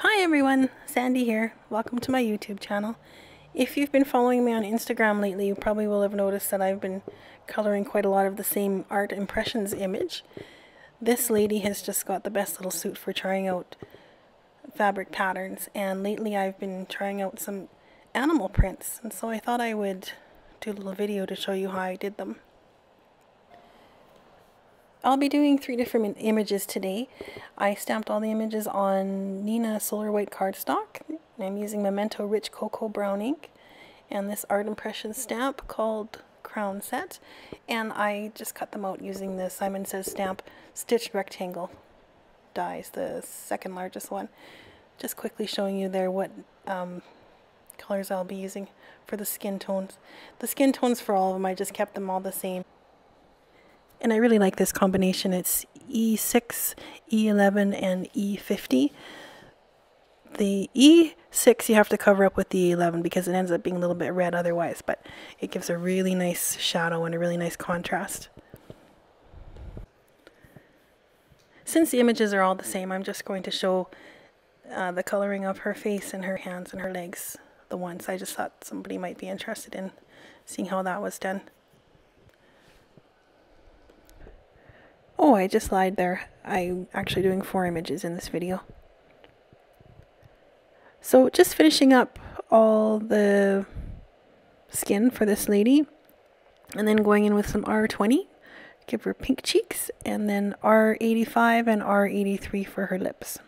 Hi everyone, Sandy here. Welcome to my YouTube channel. If you've been following me on Instagram lately, you probably will have noticed that I've been coloring quite a lot of the same art impressions image. This lady has just got the best little suit for trying out fabric patterns, and lately I've been trying out some animal prints, and so I thought I would do a little video to show you how I did them. I'll be doing 3 different images today. I stamped all the images on Neenah Solar White cardstock. I'm using Memento Rich Cocoa Brown ink and this art impression stamp called Crown Set. And I just cut them out using the Simon Says Stamp stitched rectangle dies, the second largest one. Just quickly showing you there what colors I'll be using for the skin tones. The skin tones for all of them, I just kept them all the same. And I really like this combination. It's E6, E11, and E50. The E6 you have to cover up with the E11 because it ends up being a little bit red otherwise, but it gives a really nice shadow and a really nice contrast. Since the images are all the same, I'm just going to show the coloring of her face and her hands and her legs the once. I just thought somebody might be interested in seeing how that was done. Oh, I just lied there. I'm actually doing 4 images in this video. So just finishing up all the skin for this lady, and then going in with some R20, give her pink cheeks, and then R85 and R83 for her lips.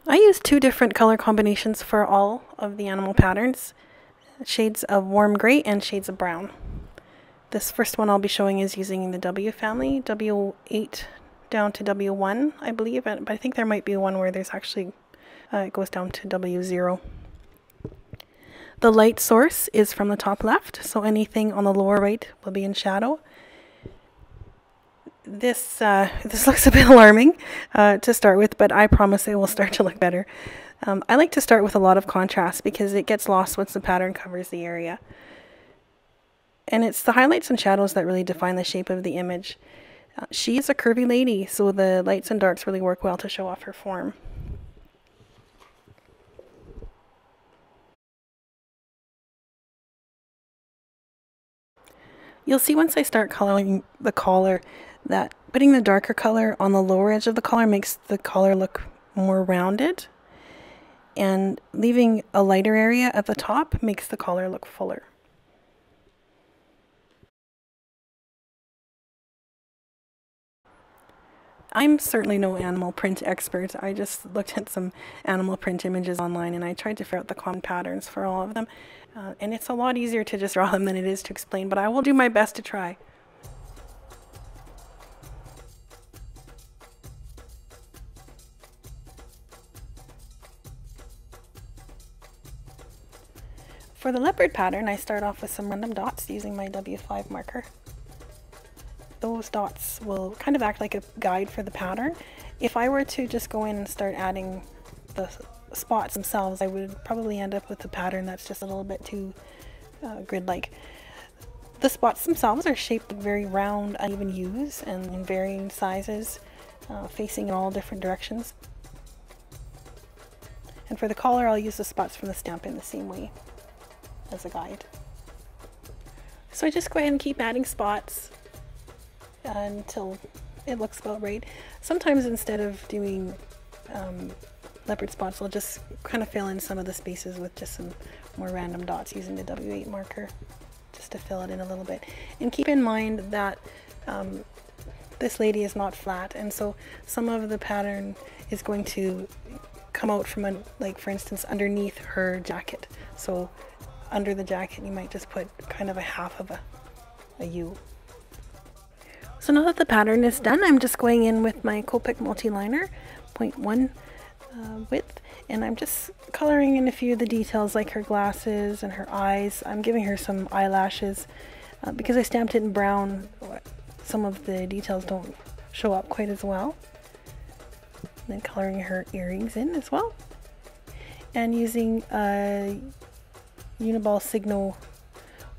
I used 2 different color combinations for all of the animal patterns, shades of warm gray and shades of brown. This first one I'll be showing is using the W family, W8 down to W1, I believe, but I think there might be one where there's actually, it goes down to W0. The light source is from the top left, so anything on the lower right will be in shadow. This looks a bit alarming to start with, but I promise it will start to look better. I like to start with a lot of contrast because it gets lost once the pattern covers the area. And it's the highlights and shadows that really define the shape of the image. She is a curvy lady, so the lights and darks really work well to show off her form. You'll see once I start coloring the collar that putting the darker color on the lower edge of the collar makes the collar look more rounded, and leaving a lighter area at the top makes the collar look fuller. I'm certainly no animal print expert. I just looked at some animal print images online and I tried to figure out the common patterns for all of them. And it's a lot easier to just draw them than it is to explain, but I will do my best to try. For the leopard pattern, I start off with some random dots using my W5 marker. Those dots will kind of act like a guide for the pattern. If I were to just go in and start adding the spots themselves, I would probably end up with a pattern that's just a little bit too grid-like. The spots themselves are shaped like very round, uneven U's and in varying sizes, facing in all different directions. And for the collar, I'll use the spots from the stamp in the same way as a guide. So I just go ahead and keep adding spots until it looks about right. Sometimes instead of doing leopard spots, I'll just kind of fill in some of the spaces with just some more random dots using the W8 marker just to fill it in a little bit. And keep in mind that this lady is not flat, and so some of the pattern is going to come out from, like for instance, underneath her jacket. So under the jacket you might just put kind of a half of a U. So now that the pattern is done, I'm just going in with my Copic Multiliner, 0.1 width, and I'm just coloring in a few of the details like her glasses and her eyes. I'm giving her some eyelashes. Because I stamped it in brown, some of the details don't show up quite as well. And then coloring her earrings in as well. And using a Uniball Signo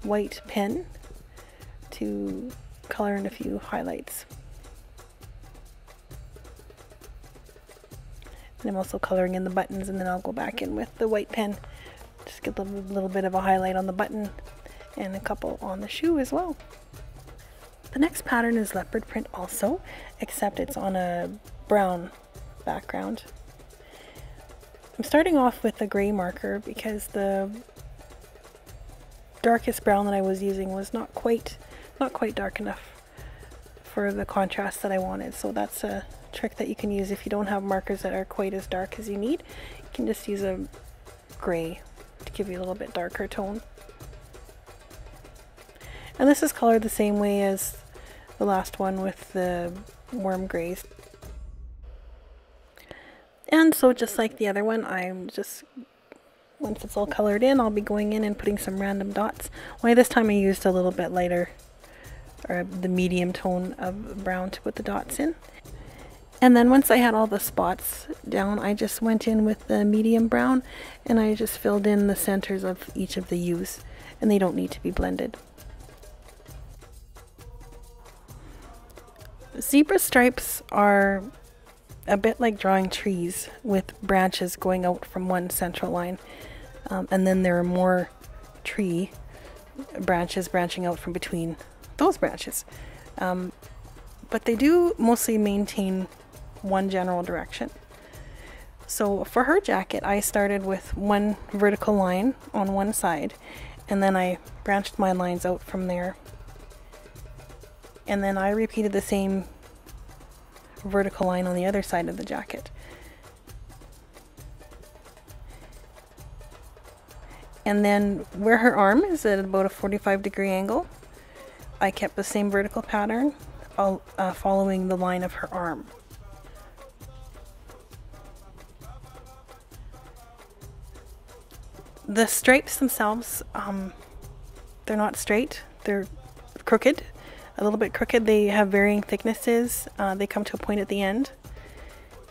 white pen to color in a few highlights. And I'm also coloring in the buttons, and then I'll go back in with the white pen. Just get a little bit of a highlight on the button and a couple on the shoe as well. The next pattern is leopard print also, except it's on a brown background. I'm starting off with a gray marker because the darkest brown that I was using was not quite dark enough for the contrast that I wanted. So that's a trick that you can use if you don't have markers that are quite as dark as you need. You can just use a gray to give you a little bit darker tone. And this is colored the same way as the last one with the warm grays. And so just like the other one, once it's all colored in, I'll be going in and putting some random dots. Only this time I used a little bit lighter, or the medium tone of brown to put the dots in. And then once I had all the spots down, I just went in with the medium brown and I just filled in the centers of each of the U's, and they don't need to be blended. Zebra stripes are a bit like drawing trees with branches going out from one central line, and then there are more tree branches branching out from between those branches. But they do mostly maintain one general direction. So for her jacket, I started with one vertical line on one side, and then I branched my lines out from there. And then I repeated the same vertical line on the other side of the jacket. And then where her arm is at about a 45-degree angle, I kept the same vertical pattern, following the line of her arm. The stripes themselves, they're not straight, they're crooked. A little bit crooked. They have varying thicknesses. They come to a point at the end.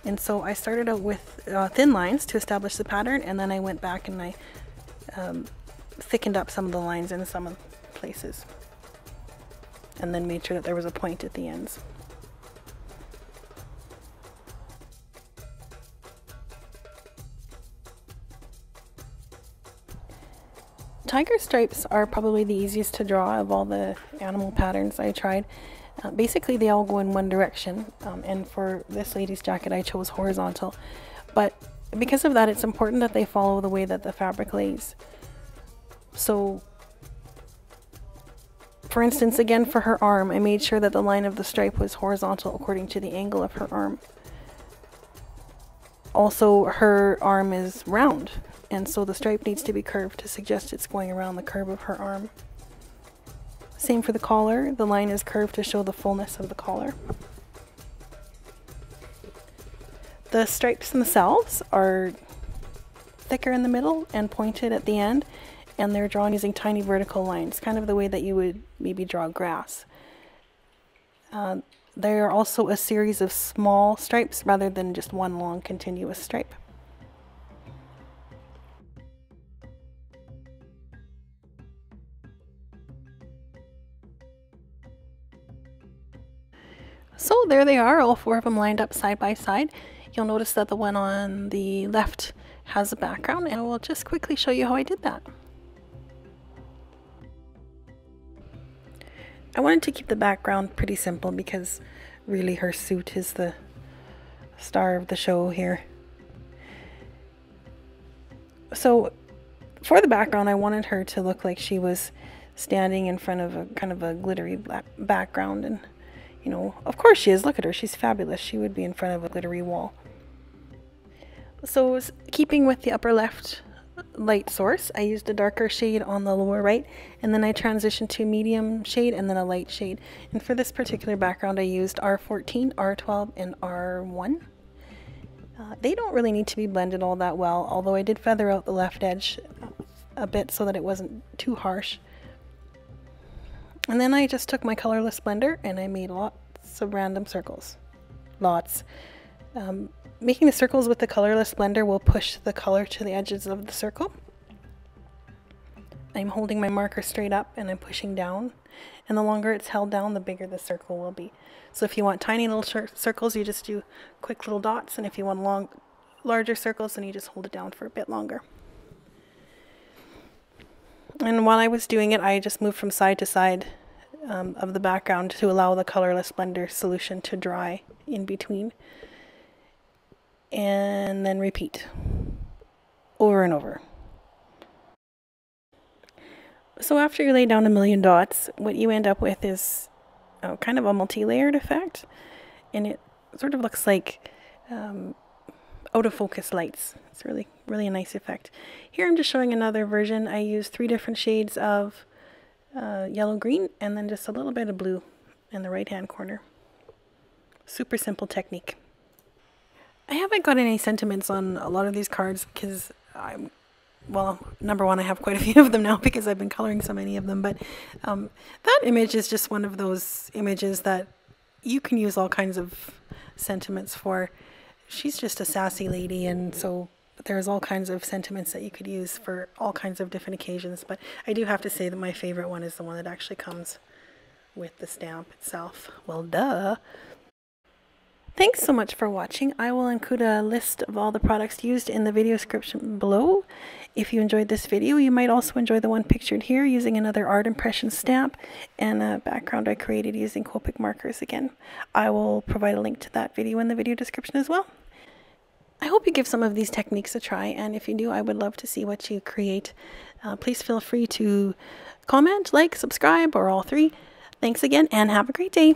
And so I started out with thin lines to establish the pattern, and then I went back and I thickened up some of the lines in some of the places. And then made sure that there was a point at the ends. Tiger stripes are probably the easiest to draw of all the animal patterns I tried. Basically they all go in one direction, and for this lady's jacket I chose horizontal, but because of that it's important that they follow the way that the fabric lays. So for instance, again for her arm, I made sure that the line of the stripe was horizontal according to the angle of her arm. Also, her arm is round, and so the stripe needs to be curved to suggest it's going around the curve of her arm. Same for the collar. The line is curved to show the fullness of the collar. The stripes themselves are thicker in the middle and pointed at the end, and they're drawn using tiny vertical lines, kind of the way that you would maybe draw grass. They are also a series of small stripes rather than just one long continuous stripe. So there they are, all four of them lined up side by side. You'll notice that the one on the left has a background, and I will just quickly show you how I did that. I wanted to keep the background pretty simple because really her suit is the star of the show here. So for the background, I wanted her to look like she was standing in front of a kind of a glittery background, and you know, of course she is. Look at her, she's fabulous. She would be in front of a glittery wall. So keeping with the upper left light source, I used a darker shade on the lower right, and then I transitioned to a medium shade and then a light shade. And for this particular background I used R14, R12, and R1. They don't really need to be blended all that well, although I did feather out the left edge a bit so that it wasn't too harsh. And then I just took my colorless blender and I made lots of random circles. Lots. Making the circles with the colorless blender will push the color to the edges of the circle. I'm holding my marker straight up and I'm pushing down, and the longer it's held down, the bigger the circle will be. So if you want tiny little circles, you just do quick little dots, and if you want larger circles, then you just hold it down for a bit longer. And while I was doing it, I just moved from side to side of the background to allow the colorless blender solution to dry in between. And then repeat over and over. So after you lay down 1,000,000 dots, what you end up with is kind of a multi-layered effect. And it sort of looks like out of focus lights. It's really a nice effect. Here I'm just showing another version. I used 3 different shades of yellow green and then just a little bit of blue in the right hand corner. Super simple technique. I haven't got any sentiments on a lot of these cards because well, number one, I have quite a few of them now because I've been coloring so many of them, but that image is just one of those images that you can use all kinds of sentiments for. She's just a sassy lady, and so there's all kinds of sentiments that you could use for all kinds of different occasions. But I do have to say that my favorite one is the one that actually comes with the stamp itself. Well, duh. Thanks so much for watching. I will include a list of all the products used in the video description below. If you enjoyed this video, you might also enjoy the one pictured here using another art impression stamp and a background I created using Copic markers again. I will provide a link to that video in the video description as well. I hope you give some of these techniques a try, and if you do, I would love to see what you create. Please feel free to comment, like, subscribe, or all 3. Thanks again, and have a great day.